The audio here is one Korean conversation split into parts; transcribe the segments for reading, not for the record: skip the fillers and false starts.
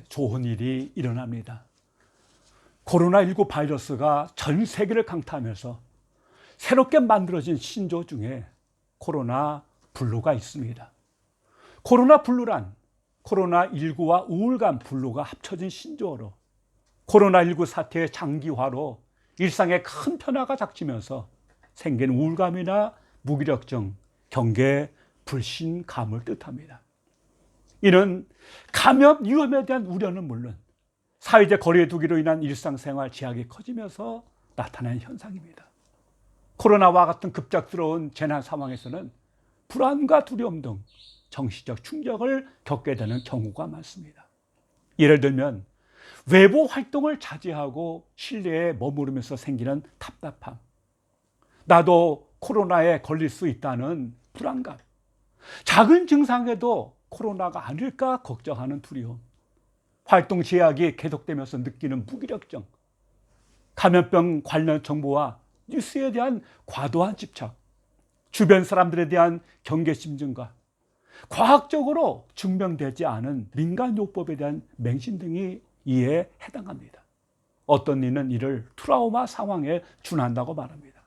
좋은 일이 일어납니다. 코로나19 바이러스가 전 세계를 강타하면서 새롭게 만들어진 신조 중에 코로나 블루가 있습니다. 코로나 블루란 코로나19와 우울감 블루가 합쳐진 신조어로 코로나19 사태의 장기화로 일상에 큰 변화가 닥치면서 생긴 우울감이나 무기력증, 경계, 불신감을 뜻합니다. 이는 감염 위험에 대한 우려는 물론 사회적 거리에 두기로 인한 일상생활 제약이 커지면서 나타난 현상입니다. 코로나와 같은 급작스러운 재난 상황에서는 불안과 두려움 등 정신적 충격을 겪게 되는 경우가 많습니다. 예를 들면 외부 활동을 자제하고 실내에 머무르면서 생기는 답답함, 나도 코로나에 걸릴 수 있다는 불안감, 작은 증상에도 코로나가 아닐까 걱정하는 두려움, 활동 제약이 계속되면서 느끼는 무기력증, 감염병 관련 정보와 뉴스에 대한 과도한 집착, 주변 사람들에 대한 경계심 증가, 과학적으로 증명되지 않은 민간요법에 대한 맹신 등이 이에 해당합니다. 어떤 이는 이를 트라우마 상황에 준한다고 말합니다.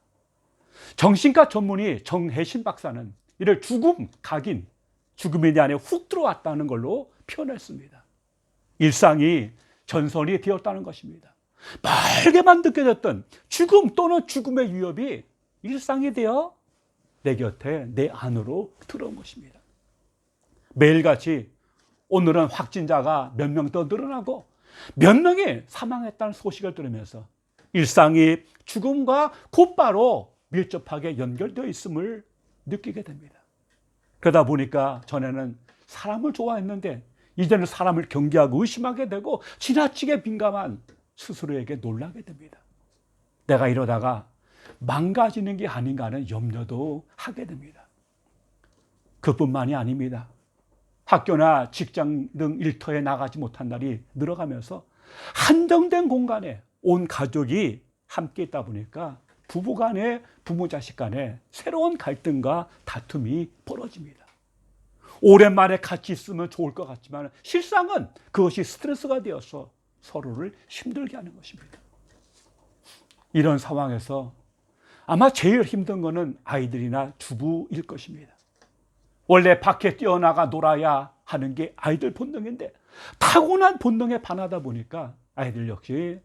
정신과 전문의 정혜신 박사는 이를 죽음, 각인, 죽음의 내 안에 훅 들어왔다는 걸로 표현했습니다. 일상이 전선이 되었다는 것입니다. 멀게만 느껴졌던 죽음 또는 죽음의 위협이 일상이 되어 내 곁에, 내 안으로 들어온 것입니다. 매일같이 오늘은 확진자가 몇 명 더 늘어나고 몇 명이 사망했다는 소식을 들으면서 일상이 죽음과 곧바로 밀접하게 연결되어 있음을 느끼게 됩니다. 그러다 보니까 전에는 사람을 좋아했는데 이제는 사람을 경계하고 의심하게 되고 지나치게 민감한 스스로에게 놀라게 됩니다. 내가 이러다가 망가지는 게 아닌가 하는 염려도 하게 됩니다. 그뿐만이 아닙니다. 학교나 직장 등 일터에 나가지 못한 날이 늘어가면서 한정된 공간에 온 가족이 함께 있다 보니까 부부 간에, 부모 자식 간에 새로운 갈등과 다툼이 벌어집니다. 오랜만에 같이 있으면 좋을 것 같지만 실상은 그것이 스트레스가 되어서 서로를 힘들게 하는 것입니다. 이런 상황에서 아마 제일 힘든 것은 아이들이나 주부일 것입니다. 원래 밖에 뛰어나가 놀아야 하는 게 아이들 본능인데 타고난 본능에 반하다 보니까 아이들 역시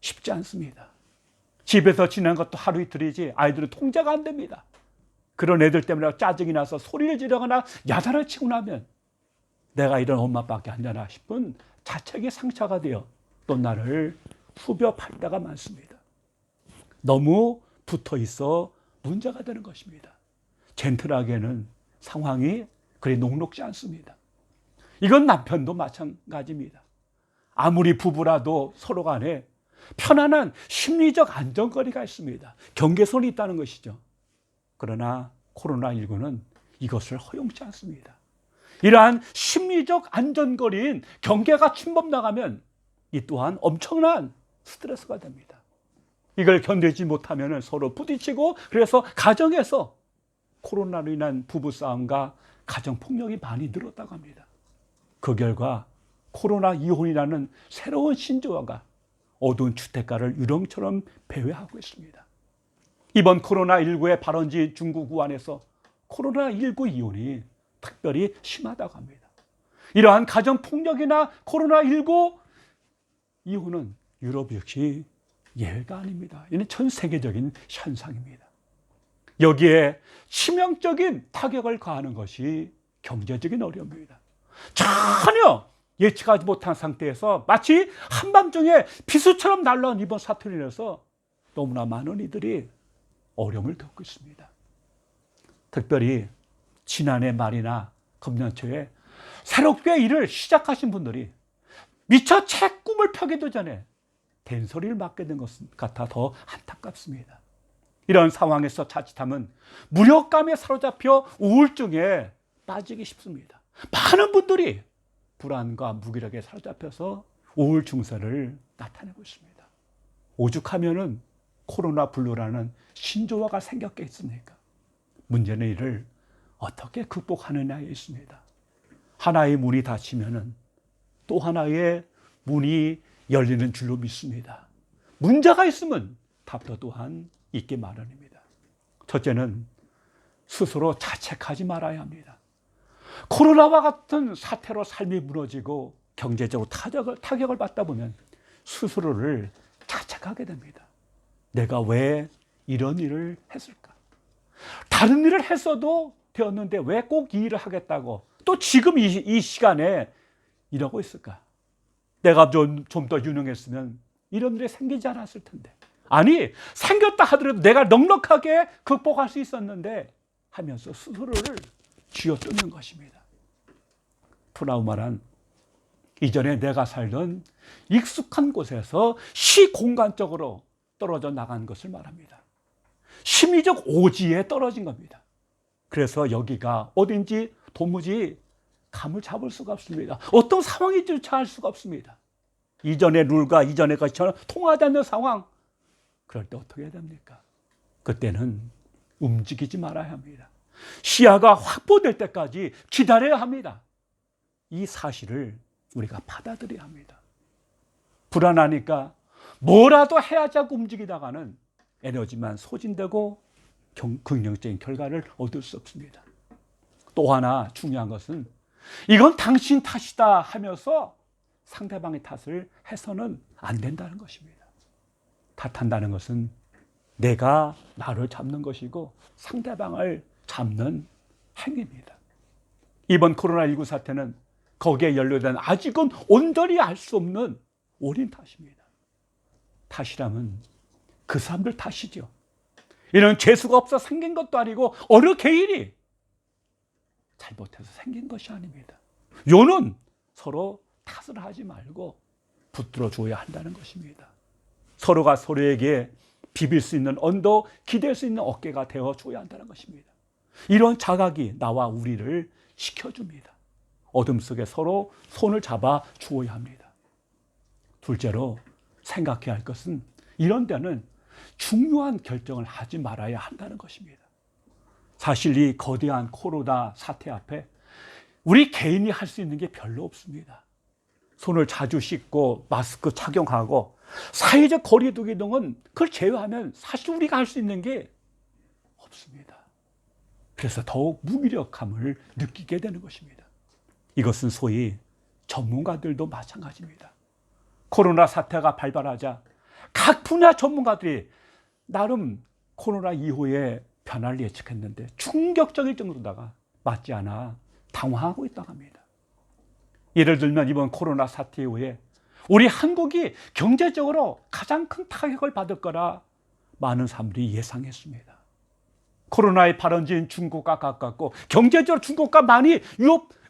쉽지 않습니다. 집에서 지낸 것도 하루 이틀이지 아이들은 통제가 안 됩니다. 그런 애들 때문에 짜증이 나서 소리를 지르거나 야단을 치고 나면 내가 이런 엄마 아빠밖에 안 되나 싶은 자책의 상처가 되어 또 나를 후벼 팔 때가 많습니다. 너무 붙어 있어 문제가 되는 것입니다. 젠틀하게는 상황이 그리 녹록지 않습니다. 이건 남편도 마찬가지입니다. 아무리 부부라도 서로 간에 편안한 심리적 안정거리가 있습니다. 경계선이 있다는 것이죠. 그러나 코로나19는 이것을 허용치 않습니다. 이러한 심리적 안전거리인 경계가 침범나가면 이 또한 엄청난 스트레스가 됩니다. 이걸 견디지 못하면 서로 부딪히고 그래서 가정에서 코로나로 인한 부부싸움과 가정폭력이 많이 늘었다고 합니다. 그 결과 코로나 이혼이라는 새로운 신조어가 어두운 주택가를 유령처럼 배회하고 있습니다. 이번 코로나19의 발원지 중국 우한에서 코로나19 이혼이 특별히 심하다고 합니다. 이러한 가정폭력이나 코로나19 이혼은 유럽 역시 예외가 아닙니다. 이는 전 세계적인 현상입니다. 여기에 치명적인 타격을 가하는 것이 경제적인 어려움입니다. 전혀 예측하지 못한 상태에서 마치 한밤중에 비수처럼 날라온 이번 사태로 인해서 너무나 많은 이들이 어려움을 겪고 있습니다. 특별히 지난해 말이나 금년 초에 새롭게 일을 시작하신 분들이 미처 채 꿈을 펴기도 전에 된소리를 맞게 된 것 같아 더 안타깝습니다. 이런 상황에서 자칫하면 무력감에 사로잡혀 우울증에 빠지기 쉽습니다. 많은 분들이 불안과 무기력에 사로잡혀서 우울 증세를 나타내고 있습니다. 오죽하면은 코로나 블루라는 신조어가 생겼겠습니까? 문제는 이를 어떻게 극복하느냐에 있습니다. 하나의 문이 닫히면은 또 하나의 문이 열리는 줄로 믿습니다. 문제가 있으면 답도 또한 있게 마련입니다. 첫째는 스스로 자책하지 말아야 합니다. 코로나와 같은 사태로 삶이 무너지고 경제적으로 타격을 받다 보면 스스로를 자책하게 됩니다. 내가 왜 이런 일을 했을까? 다른 일을 했어도 되었는데 왜 꼭 이 일을 하겠다고 또 지금 이 시간에 이러고 있을까? 내가 좀 더 유능했으면 이런 일이 생기지 않았을 텐데. 아니, 생겼다 하더라도 내가 넉넉하게 극복할 수 있었는데 하면서 스스로를 쥐어뜯는 것입니다. 트라우마란 이전에 내가 살던 익숙한 곳에서 시공간적으로 떨어져 나간 것을 말합니다. 심리적 오지에 떨어진 겁니다. 그래서 여기가 어딘지 도무지 감을 잡을 수가 없습니다. 어떤 상황인지조차 알 수가 없습니다. 이전의 룰과 이전의 것처럼 통하지 않는 상황. 그럴 때 어떻게 해야 됩니까? 그때는 움직이지 말아야 합니다. 시야가 확보될 때까지 기다려야 합니다. 이 사실을 우리가 받아들여야 합니다. 불안하니까 뭐라도 해야지 하고 움직이다가는 에너지만 소진되고 긍정적인 결과를 얻을 수 없습니다. 또 하나 중요한 것은 이건 당신 탓이다 하면서 상대방의 탓을 해서는 안 된다는 것입니다. 탓한다는 것은 내가 나를 잡는 것이고 상대방을 잡는 행위입니다. 이번 코로나19 사태는 거기에 연루된 아직은 온전히 알 수 없는 오린 탓입니다. 탓이라면 그 사람들 탓이죠. 이런 재수가 없어 생긴 것도 아니고 어느 개인이 잘못해서 생긴 것이 아닙니다. 요는 서로 탓을 하지 말고 붙들어 줘야 한다는 것입니다. 서로가 서로에게 비빌 수 있는 언도, 기댈 수 있는 어깨가 되어 줘야 한다는 것입니다. 이런 자각이 나와 우리를 지켜줍니다. 어둠 속에 서로 손을 잡아 주어야 합니다. 둘째로 생각해야 할 것은 이런 데는 중요한 결정을 하지 말아야 한다는 것입니다. 사실 이 거대한 코로나 사태 앞에 우리 개인이 할 수 있는 게 별로 없습니다. 손을 자주 씻고 마스크 착용하고 사회적 거리두기 등은 그걸 제외하면 사실 우리가 할 수 있는 게 없습니다. 그래서 더욱 무기력함을 느끼게 되는 것입니다. 이것은 소위 전문가들도 마찬가지입니다. 코로나 사태가 발발하자 각 분야 전문가들이 나름 코로나 이후에 변화를 예측했는데 충격적일 정도다가 맞지 않아 당황하고 있다고 합니다. 예를 들면 이번 코로나 사태 이후에 우리 한국이 경제적으로 가장 큰 타격을 받을 거라 많은 사람들이 예상했습니다. 코로나의 발원지인 중국과 가깝고 경제적으로 중국과 많이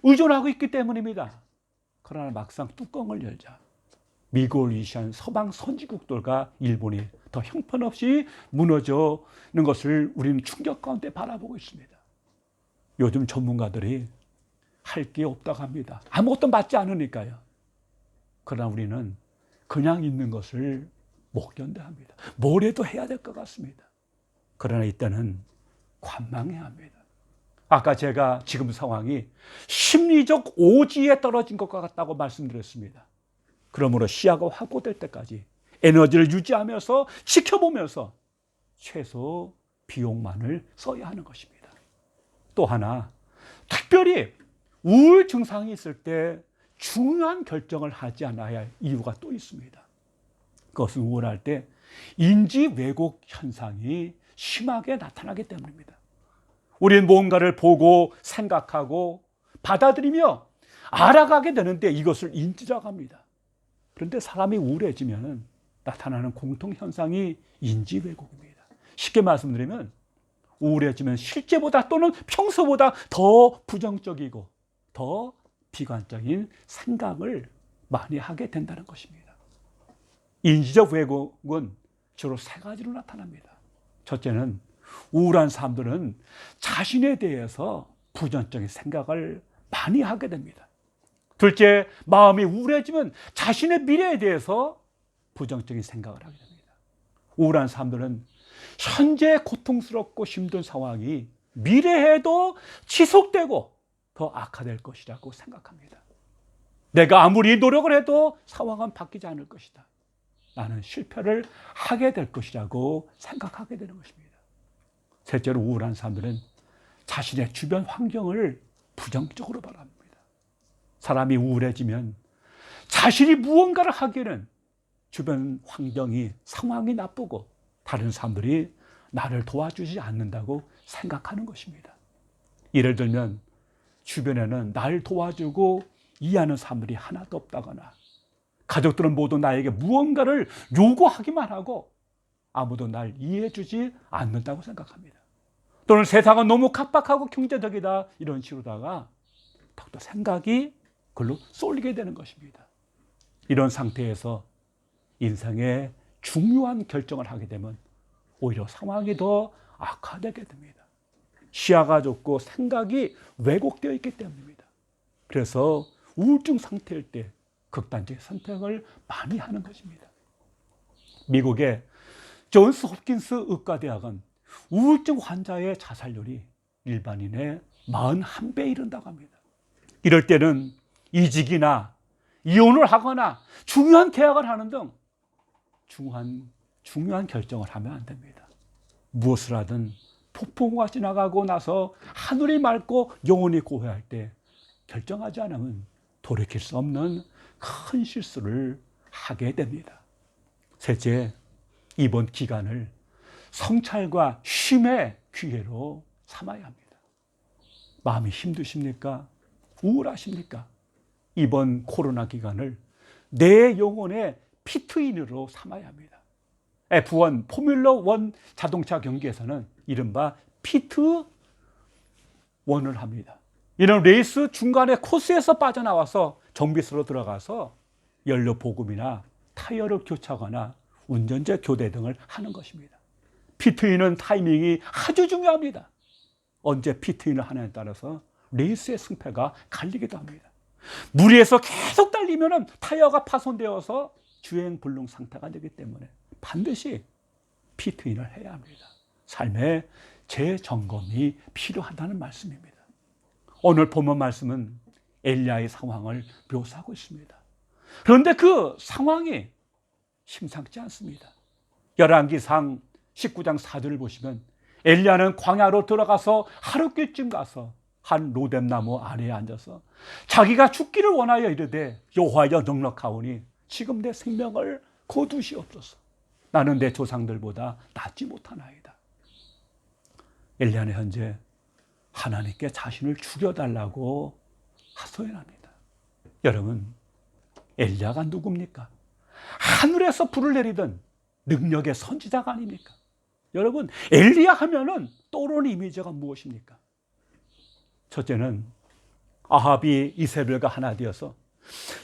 의존하고 있기 때문입니다. 그러나 막상 뚜껑을 열자 미국을 위시한 서방 선진국들과 일본이 더 형편없이 무너지는 것을 우리는 충격 가운데 바라보고 있습니다. 요즘 전문가들이 할 게 없다고 합니다. 아무것도 맞지 않으니까요. 그러나 우리는 그냥 있는 것을 못 견뎌합니다. 뭐라도 해야 될 것 같습니다. 그러나 이때는 관망해야 합니다. 아까 제가 지금 상황이 심리적 오지에 떨어진 것 같다고 말씀드렸습니다. 그러므로 시야가 확보될 때까지 에너지를 유지하면서 지켜보면서 최소 비용만을 써야 하는 것입니다. 또 하나, 특별히 우울 증상이 있을 때 중요한 결정을 하지 않아야 할 이유가 또 있습니다. 그것은 우울할 때 인지 왜곡 현상이 심하게 나타나기 때문입니다. 우리는 뭔가를 보고 생각하고 받아들이며 알아가게 되는데 이것을 인지라고 합니다. 그런데 사람이 우울해지면 나타나는 공통현상이 인지 왜곡입니다. 쉽게 말씀드리면 우울해지면 실제보다 또는 평소보다 더 부정적이고 더 비관적인 생각을 많이 하게 된다는 것입니다. 인지적 왜곡은 주로 세 가지로 나타납니다. 첫째는 우울한 사람들은 자신에 대해서 부정적인 생각을 많이 하게 됩니다. 둘째, 마음이 우울해지면 자신의 미래에 대해서 부정적인 생각을 하게 됩니다. 우울한 사람들은 현재 고통스럽고 힘든 상황이 미래에도 지속되고 더 악화될 것이라고 생각합니다. 내가 아무리 노력을 해도 상황은 바뀌지 않을 것이다. 나는 실패를 하게 될 것이라고 생각하게 되는 것입니다. 셋째로, 우울한 사람들은 자신의 주변 환경을 부정적으로 바라봅니다. 사람이 우울해지면 자신이 무언가를 하기에는 주변 환경이, 상황이 나쁘고 다른 사람들이 나를 도와주지 않는다고 생각하는 것입니다. 예를 들면 주변에는 날 도와주고 이해하는 사람들이 하나도 없다거나, 가족들은 모두 나에게 무언가를 요구하기만 하고 아무도 날 이해해 주지 않는다고 생각합니다. 또는 세상은 너무 각박하고 경제적이다, 이런 식으로다가 더욱더 생각이 그걸로 쏠리게 되는 것입니다. 이런 상태에서 인생의 중요한 결정을 하게 되면 오히려 상황이 더 악화되게 됩니다. 시야가 좁고 생각이 왜곡되어 있기 때문입니다. 그래서 우울증 상태일 때 극단적 선택을 많이 하는 것입니다. 미국의 존스 홉킨스 의과대학은 우울증 환자의 자살률이 일반인의 41배에 이른다고 합니다. 이럴 때는 이직이나 이혼을 하거나 중요한 계약을 하는 등 중요한 결정을 하면 안 됩니다. 무엇을 하든 폭풍우가 지나가고 나서 하늘이 맑고 영혼이 고요할 때 결정하지 않으면 돌이킬 수 없는 큰 실수를 하게 됩니다. 셋째, 이번 기간을 성찰과 쉼의 기회로 삼아야 합니다. 마음이 힘드십니까? 우울하십니까? 이번 코로나 기간을 내 영혼의 피트인으로 삼아야 합니다. F1 포뮬러 1 자동차 경기에서는 이른바 피트 1을 합니다. 이런 레이스 중간에 코스에서 빠져나와서 정비소로 들어가서 연료 보급이나 타이어를 교체하거나 운전자 교대 등을 하는 것입니다. 피트인은 타이밍이 아주 중요합니다. 언제 피트인을 하냐에 따라서 레이스의 승패가 갈리기도 합니다. 무리해서 계속 달리면 타이어가 파손되어서 주행 불능 상태가 되기 때문에 반드시 피트인을 해야 합니다. 삶의 재점검이 필요하다는 말씀입니다. 오늘 본문 말씀은 엘리야의 상황을 묘사하고 있습니다. 그런데 그 상황이 심상치 않습니다. 열왕기상 19장 4절을 보시면 엘리야는 광야로 들어가서 하룻길쯤 가서 한 로뎀나무 아래에 앉아서 자기가 죽기를 원하여 이르되 여호와여 넉넉하오니 지금 내 생명을 거두시옵소서. 나는 내 조상들보다 낫지 못하나이다. 엘리야는 현재 하나님께 자신을 죽여달라고 하소연합니다. 여러분, 엘리야가 누굽니까? 하늘에서 불을 내리던 능력의 선지자가 아닙니까? 여러분, 엘리야 하면은 떠오르는 이미지가 무엇입니까? 첫째는 아합이 이세벨과 하나 되어서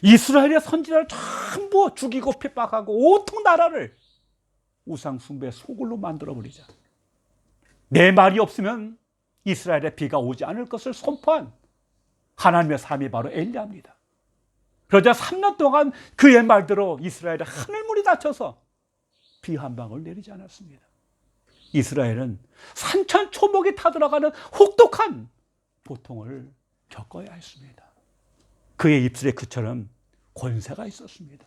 이스라엘의 선지자를 전부 죽이고 핍박하고 온통 나라를 우상 숭배 소굴로 만들어버리자. 내 말이 없으면 이스라엘에 비가 오지 않을 것을 선포한 하나님의 사람이 바로 엘리야입니다. 그러자 3년 동안 그의 말대로 이스라엘의 하늘문이 닫혀서 비 한 방울 내리지 않았습니다. 이스라엘은 산천초목이 타들어가는 혹독한 고통을 겪어야 했습니다. 그의 입술에 그처럼 권세가 있었습니다.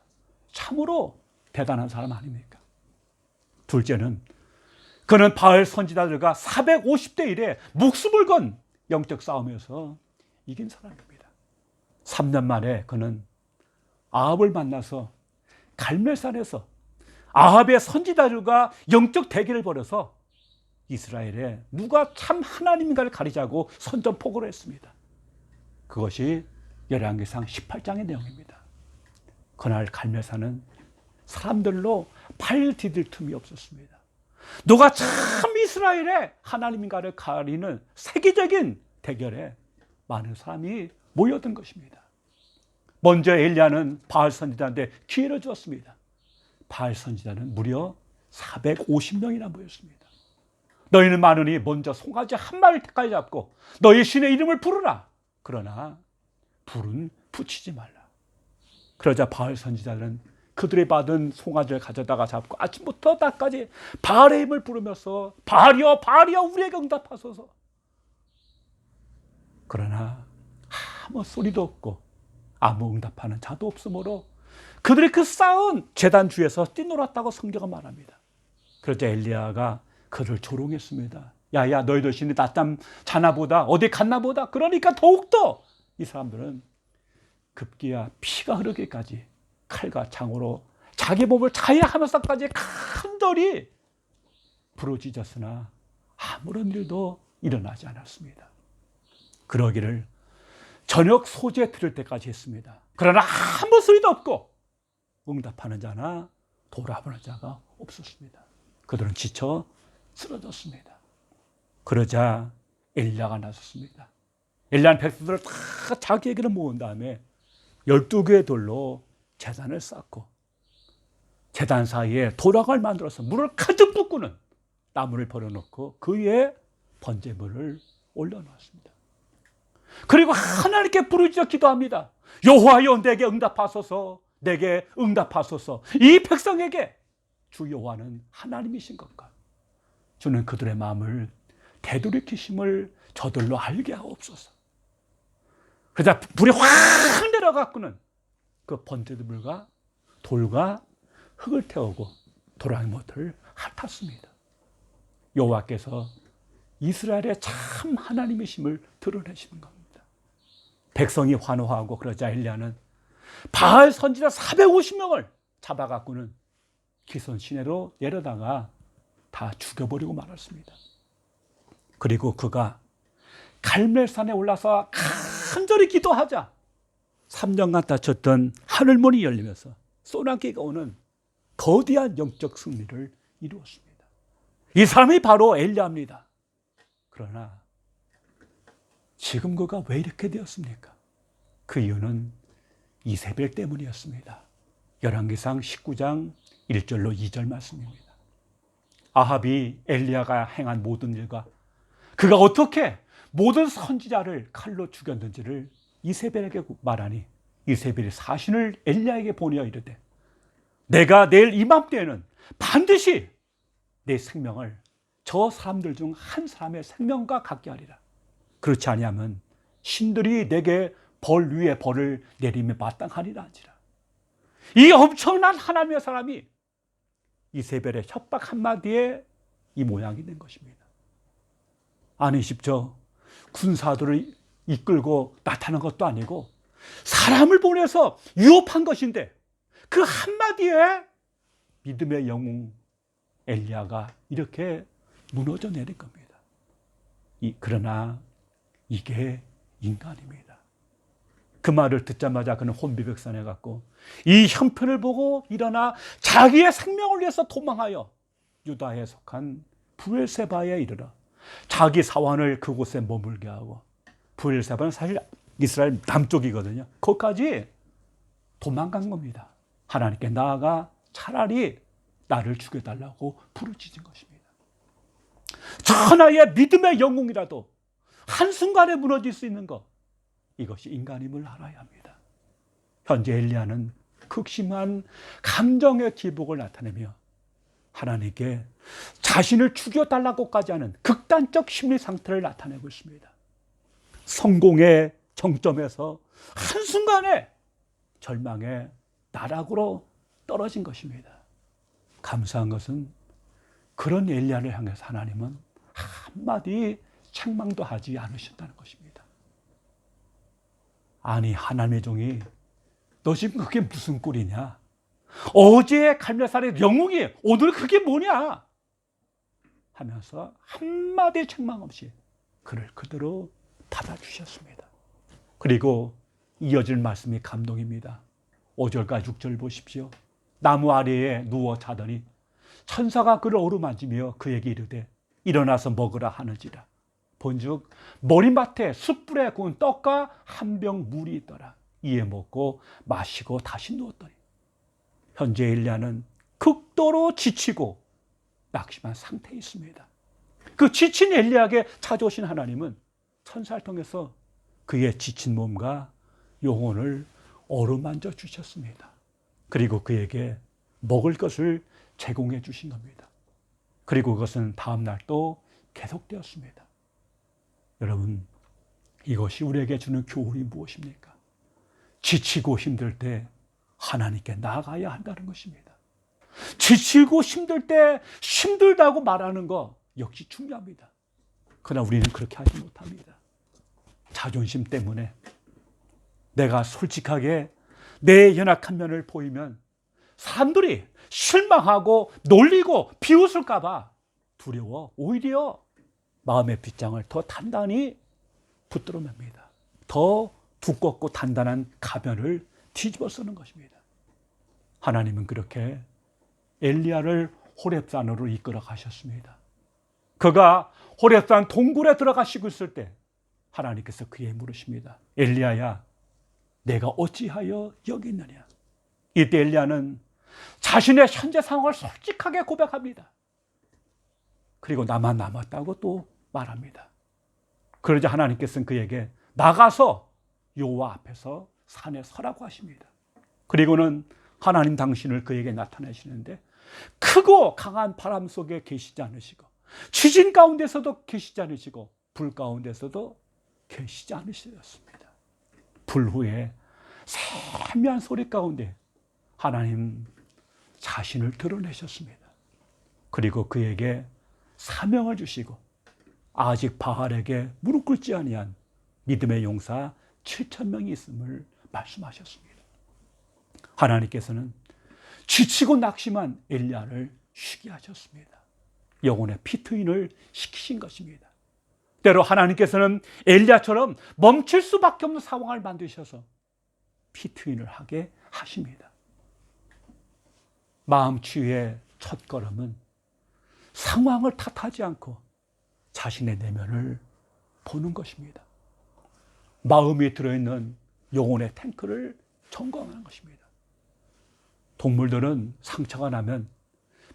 참으로 대단한 사람 아닙니까? 둘째는 그는 바알 선지자들과 450대 1에 목숨을 건 영적 싸움에서 이긴 사람입니다. 3년 만에 그는 아합을 만나서 갈멜산에서 아합의 선지자들과 영적 대결을 벌여서 이스라엘에 누가 참 하나님인가를 가리자고 선전포고를 했습니다. 그것이 열왕기상 18장의 내용입니다. 그날 갈멜산은 사람들로 발 디딜 틈이 없었습니다. 누가 참 이스라엘의 하나님인가를 가리는 세계적인 대결에 많은 사람이 모여든 것입니다. 먼저 엘리야는 바알 선지자한테 기회를 주었습니다. 바알 선지자는 무려 450명이나 모였습니다. 너희는 많으니 먼저 송아지 한 마리를 택하여 잡고 너희 신의 이름을 부르라. 그러나 불은 붙이지 말라. 그러자 바알 선지자는 그들이 받은 송아지를 가져다가 잡고 아침부터 낮까지 바알의 이름을 부르면서 바알이여 바알이여 우리에게 응답하소서. 그러나 아무 소리도 없고 아무 응답하는 자도 없으므로 그들이 그 쌓은 제단 주에서 뛰놀았다고 성경은 말합니다. 그러자 엘리야가 그를 조롱했습니다. 야야, 너희들 신이 낮잠 자나 보다, 어디 갔나 보다. 그러니까 더욱더 이 사람들은 급기야 피가 흐르기까지 칼과 창으로 자기 몸을 자해하면서까지 간절히 부르짖었으나 아무런 일도 일어나지 않았습니다. 그러기를 저녁 소재 들을 때까지 했습니다. 그러나 아무 소리도 없고 응답하는 자나 돌아보는 자가 없었습니다. 그들은 지쳐 쓰러졌습니다. 그러자 엘리야가 나섰습니다. 엘리야는 백성들을 다 자기에게로 모은 다음에 12개의 돌로 제단을 쌓고 제단 사이에 도락을 만들어서 물을 가득 붓고는 나무를 버려놓고 그 위에 번제물을 올려놓았습니다. 그리고 하나님께 부르짖어 기도합니다. 여호와여, 내게 응답하소서, 내게 응답하소서. 이 백성에게 주 여호와는 하나님이신 것과 주는 그들의 마음을 되돌이키심을 저들로 알게 하옵소서. 그러자 불이 확 내려갔고는 그 번제물과 돌과 흙을 태우고 도랑의 못을 핥았습니다. 여호와께서 이스라엘의 참 하나님이심을 드러내시는 겁니다. 백성이 환호하고 그러자 엘리야는 바알 선지자 450명을 잡아갖고는 기손 시내로 내려다가 다 죽여버리고 말았습니다. 그리고 그가 갈멜산에 올라서 간절히 기도하자 3년간 닫혔던 하늘문이 열리면서 소나기가 오는 거대한 영적 승리를 이루었습니다. 이 사람이 바로 엘리야입니다. 그러나 지금 그가 왜 이렇게 되었습니까? 그 이유는 이세벨 때문이었습니다. 열왕기상 19장 1절로 2절 말씀입니다. 아합이 엘리야가 행한 모든 일과 그가 어떻게 모든 선지자를 칼로 죽였는지를 이세벨에게 말하니 이세벨이 사신을 엘리야에게 보내어 이르되 내가 내일 이맘때에는 반드시 내 생명을 저 사람들 중 한 사람의 생명과 같게 하리라. 그렇지 아니하면 신들이 내게 벌 위에 벌을 내리며 마땅하리라 한지라. 이 엄청난 하나님의 사람이 이세벨의 협박 한마디에 이 모양이 된 것입니다. 아니 쉽죠. 군사들을 이끌고 나타난 것도 아니고 사람을 보내서 유업한 것인데 그 한마디에 믿음의 영웅 엘리야가 이렇게 무너져 내린 겁니다. 그러나 이게 인간입니다. 그 말을 듣자마자 그는 혼비백산해 갖고 이 형편을 보고 일어나 자기의 생명을 위해서 도망하여 유다에 속한 브엘세바에 이르러 자기 사환을 그곳에 머물게 하고, 브엘세바는 사실 이스라엘 남쪽이거든요. 거기까지 도망간 겁니다. 하나님께 나아가 차라리 나를 죽여달라고 부르짖은 것입니다. 천하의 믿음의 영웅이라도 한순간에 무너질 수 있는 것, 이것이 인간임을 알아야 합니다. 현재 엘리야는 극심한 감정의 기복을 나타내며 하나님께 자신을 죽여달라고까지 하는 극단적 심리 상태를 나타내고 있습니다. 성공의 정점에서 한순간에 절망의 나락으로 떨어진 것입니다. 감사한 것은 그런 엘리야를 향해서 하나님은 한마디 책망도 하지 않으셨다는 것입니다. 아니 하나님의 종이 너 지금 그게 무슨 꼴이냐? 어제 갈멜산의 영웅이 오늘 그게 뭐냐? 하면서 한마디 책망 없이 그를 그대로 받아주셨습니다. 그리고 이어질 말씀이 감동입니다. 5절과 6절 보십시오. 나무 아래에 누워 자더니 천사가 그를 어루만지며 그에게 이르되 일어나서 먹으라 하는지라. 본즉 머리맡에 숯불에 구운 떡과 한 병 물이 있더라. 이에 먹고 마시고 다시 누웠더니 현재 엘리야는 극도로 지치고 낙심한 상태에 있습니다. 그 지친 엘리야에게 찾아오신 하나님은 천사를 통해서 그의 지친 몸과 영혼을 어루만져 주셨습니다. 그리고 그에게 먹을 것을 제공해 주신 겁니다. 그리고 그것은 다음 날 또 계속되었습니다. 여러분, 이것이 우리에게 주는 교훈이 무엇입니까? 지치고 힘들 때 하나님께 나아가야 한다는 것입니다. 지치고 힘들 때 힘들다고 말하는 거 역시 중요합니다. 그러나 우리는 그렇게 하지 못합니다. 자존심 때문에 내가 솔직하게 내 연약한 면을 보이면 사람들이 실망하고 놀리고 비웃을까 봐 두려워 오히려 마음의 빗장을 더 단단히 붙들어 맵니다. 더 두껍고 단단한 가면을 뒤집어 쓰는 것입니다. 하나님은 그렇게 엘리야를 호렙산으로 이끌어 가셨습니다. 그가 호렙산 동굴에 들어가시고 있을 때 하나님께서 그에게 물으십니다. 엘리야야, 내가 어찌하여 여기 있느냐? 이때 엘리야는 자신의 현재 상황을 솔직하게 고백합니다. 그리고 나만 남았다고 또 말합니다. 그러자 하나님께서는 그에게 나가서 여호와 앞에서 산에 서라고 하십니다. 그리고는 하나님 당신을 그에게 나타내시는데 크고 강한 바람 속에 계시지 않으시고 지진 가운데서도 계시지 않으시고 불 가운데서도 계시지 않으셨습니다. 불 후에 세미한 소리 가운데 하나님 자신을 드러내셨습니다. 그리고 그에게 사명을 주시고 아직 바알에게 무릎 꿇지 아니한 믿음의 용사 7,000명이 있음을 말씀하셨습니다. 하나님께서는 지치고 낙심한 엘리야를 쉬게 하셨습니다. 영혼의 피트인을 시키신 것입니다. 때로 하나님께서는 엘리야처럼 멈출 수밖에 없는 상황을 만드셔서 피트인을 하게 하십니다. 마음 치유의 첫걸음은 상황을 탓하지 않고 자신의 내면을 보는 것입니다. 마음이 들어있는 영혼의 탱크를 점검하는 것입니다. 동물들은 상처가 나면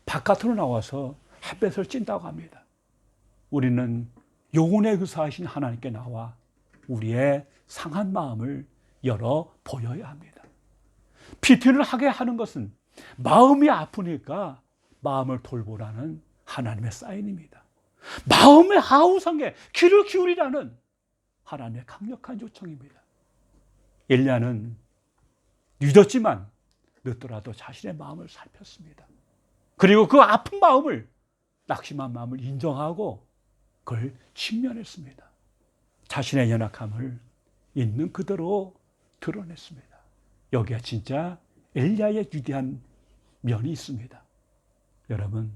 바깥으로 나와서 햇볕을 찐다고 합니다. 우리는 영혼의 의사하신 하나님께 나와 우리의 상한 마음을 열어 보여야 합니다. 피트를 하게 하는 것은 마음이 아프니까 마음을 돌보라는 하나님의 사인입니다. 마음의 하우성에 귀를 기울이라는 하나님의 강력한 요청입니다. 엘리야는 늦었지만 늦더라도 자신의 마음을 살폈습니다. 그리고 그 아픈 마음을, 낙심한 마음을 인정하고 그걸 직면했습니다. 자신의 연약함을 있는 그대로 드러냈습니다. 여기에 진짜 엘리야의 위대한 면이 있습니다. 여러분,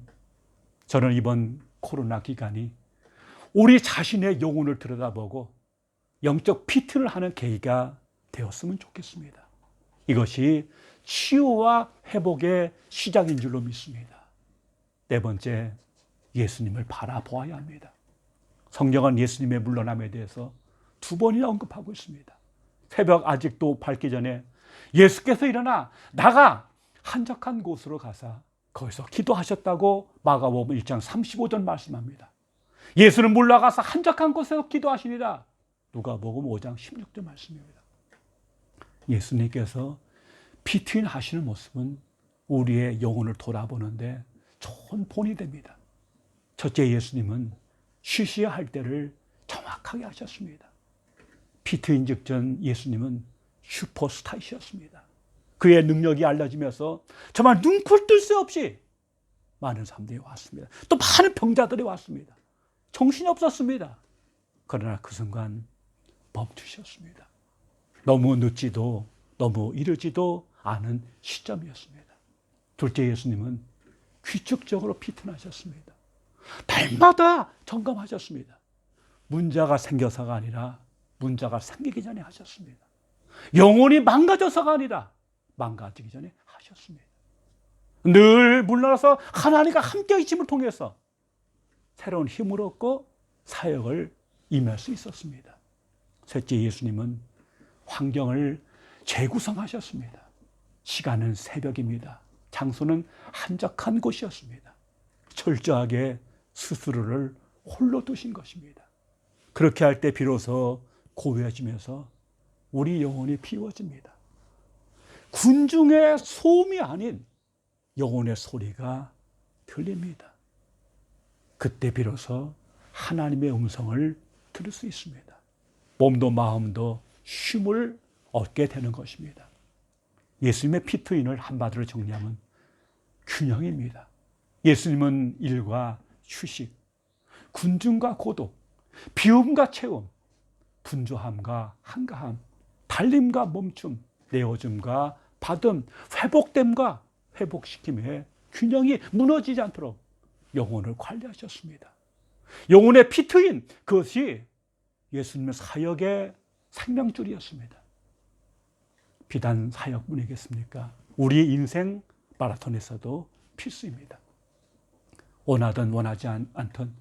저는 이번 코로나 기간이 우리 자신의 영혼을 들여다보고 영적 피트를 하는 계기가 되었으면 좋겠습니다. 이것이 치유와 회복의 시작인 줄로 믿습니다. 네 번째, 예수님을 바라보아야 합니다. 성경은 예수님의 물러남에 대해서 2번이나 언급하고 있습니다. 새벽 아직도 밝기 전에 예수께서 일어나 나가 한적한 곳으로 가사 거기서 기도하셨다고 마가복음 1장 35절 말씀합니다. 예수는 물러가서 한적한 곳에서 기도하시니라. 누가복음 5장 16절 말씀입니다. 예수님께서 피트인 하시는 모습은 우리의 영혼을 돌아보는데 좋은 본이 됩니다. 첫째, 예수님은 쉬셔야 할 때를 정확하게 하셨습니다. 피트인 직전 예수님은 슈퍼스타이셨습니다. 그의 능력이 알려지면서 정말 눈코 뜰 새 없이 많은 사람들이 왔습니다. 또 많은 병자들이 왔습니다. 정신이 없었습니다. 그러나 그 순간 멈추셨습니다. 너무 늦지도 너무 이르지도 않은 시점이었습니다. 둘째, 예수님은 규칙적으로 피트나셨습니다. 날마다 점검하셨습니다. 문제가 생겨서가 아니라 문제가 생기기 전에 하셨습니다. 영혼이 망가져서가 아니라 망가지기 전에 하셨습니다. 늘 물러나서 하나님과 함께 있음을 통해서 새로운 힘을 얻고 사역을 임할 수 있었습니다. 셋째, 예수님은 환경을 재구성하셨습니다. 시간은 새벽입니다. 장소는 한적한 곳이었습니다. 철저하게 스스로를 홀로 두신 것입니다. 그렇게 할 때 비로소 고요해지면서 우리 영혼이 비워집니다. 군중의 소음이 아닌 영혼의 소리가 들립니다. 그때 비로소 하나님의 음성을 들을 수 있습니다. 몸도 마음도 쉼을 얻게 되는 것입니다. 예수님의 피트인을 한마디로 정리하면 균형입니다. 예수님은 일과 휴식, 군중과 고독, 비움과 체험, 분주함과 한가함, 달림과 멈춤, 내어줌과 받음, 회복됨과 회복시킴의 균형이 무너지지 않도록 영혼을 관리하셨습니다. 영혼의 피트인, 그것이 예수님의 사역의 생명줄이었습니다. 비단 사역뿐이겠습니까? 우리 인생 마라톤에서도 필수입니다. 원하든 원하지 않든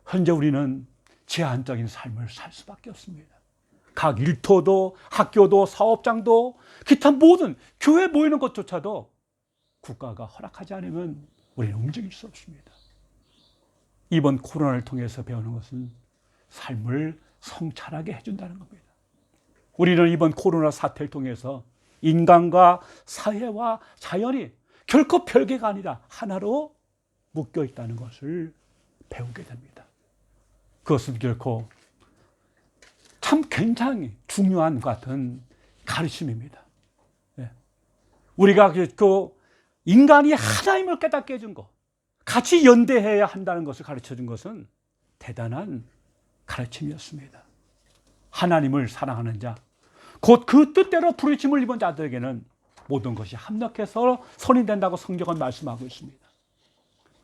현재 우리는 제한적인 삶을 살 수밖에 없습니다. 각 일터도 학교도 사업장도 기타 모든 교회 모이는 것조차도 국가가 허락하지 않으면 우리는 움직일 수 없습니다. 이번 코로나를 통해서 배우는 것은 삶을 성찰하게 해준다는 겁니다. 우리는 이번 코로나 사태를 통해서 인간과 사회와 자연이 결코 별개가 아니라 하나로 묶여 있다는 것을 배우게 됩니다. 그것은 결코 참 굉장히 중요한 같은 가르침입니다. 우리가 그 인간이 하나님을 깨닫게 해준 것, 같이 연대해야 한다는 것을 가르쳐준 것은 대단한 가르침이었습니다. 하나님을 사랑하는 자, 곧 그 뜻대로 부르심을 입은 자들에게는 모든 것이 합력해서 선이 된다고 성경은 말씀하고 있습니다.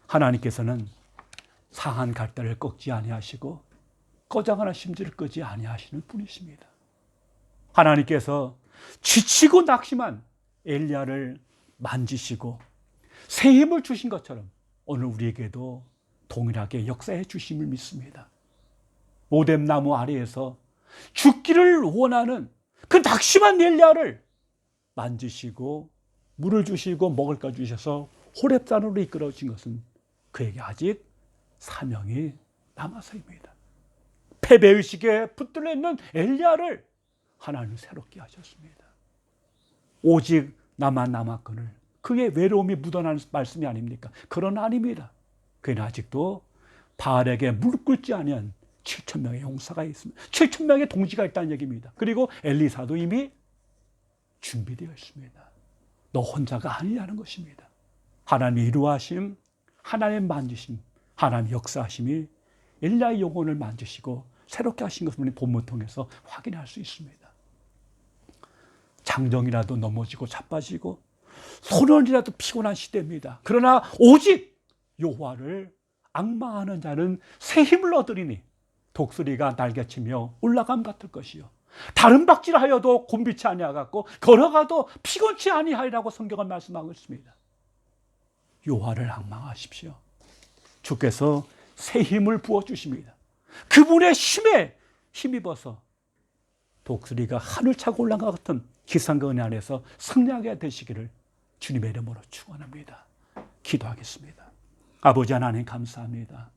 하나님께서는 상한 갈대를 꺾지 아니하시고 꺼져가는 심지를 끄지 아니하시는 분이십니다. 하나님께서 지치고 낙심한 엘리야를 만지시고 새 힘을 주신 것처럼 오늘 우리에게도 동일하게 역사해 주심을 믿습니다. 오뎀나무 아래에서 죽기를 원하는 그 낙심한 엘리야를 만지시고 물을 주시고 먹을 것 주셔서 호렙산으로 이끌어 주신 것은 그에게 아직 사명이 남아서입니다. 패배의식에 붙들려 있는 엘리야를 하나님은 새롭게 하셨습니다. 오직 나만 남았거늘 그의 외로움이 묻어나는 말씀이 아닙니까? 그러나 아닙니다. 그는 아직도 바알에게 무릎 꿇지 아니한 7,000명의 용사가 있습니다. 7,000명의 동지가 있다는 얘기입니다. 그리고 엘리사도 이미 준비되어 있습니다. 너 혼자가 아니라는 것입니다. 하나님의 이루하심, 하나님의 만지심, 하나님의 역사하심이 엘리야의 영혼을 만지시고 새롭게 하신 것을 우리 본문 통해서 확인할 수 있습니다. 장정이라도 넘어지고 자빠지고 소년이라도 피곤한 시대입니다. 그러나 오직 여호와를 앙망하는 자는 새 힘을 얻으리니 독수리가 날개치며 올라감 같을 것이요 다른 박질하여도 곤비치 아니하겠고 걸어가도 피곤치 아니하리라고 성경은 말씀하고 있습니다. 여호와를 앙망하십시오. 주께서 새 힘을 부어주십니다. 그분의 힘에 힘입어서 독수리가 하늘 차고 올라간 것 같은 기상과 은혜 안에서 승리하게 되시기를 주님의 이름으로 축원합니다. 기도하겠습니다. 아버지 하나님 감사합니다.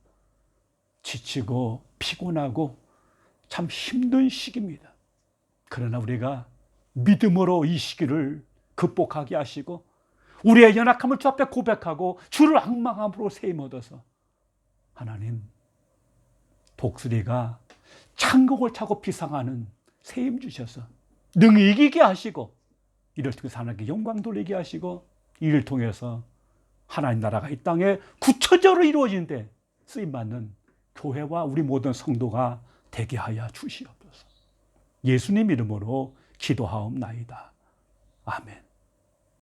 지치고 피곤하고 참 힘든 시기입니다. 그러나 우리가 믿음으로 이 시기를 극복하게 하시고 우리의 연약함을 주 앞에 고백하고 주를 앙망함으로 새 힘 얻어서 하나님 독수리가 창곡을 차고 비상하는 새 힘 주셔서 능히 이기게 하시고 이를 통해서 하나님께 영광 돌리게 하시고 이를 통해서 하나님 나라가 이 땅에 구체적으로 이루어지는데 쓰임받는 교회와 우리 모든 성도가 되게 하여 주시옵소서. 예수님 이름으로 기도하옵나이다. 아멘.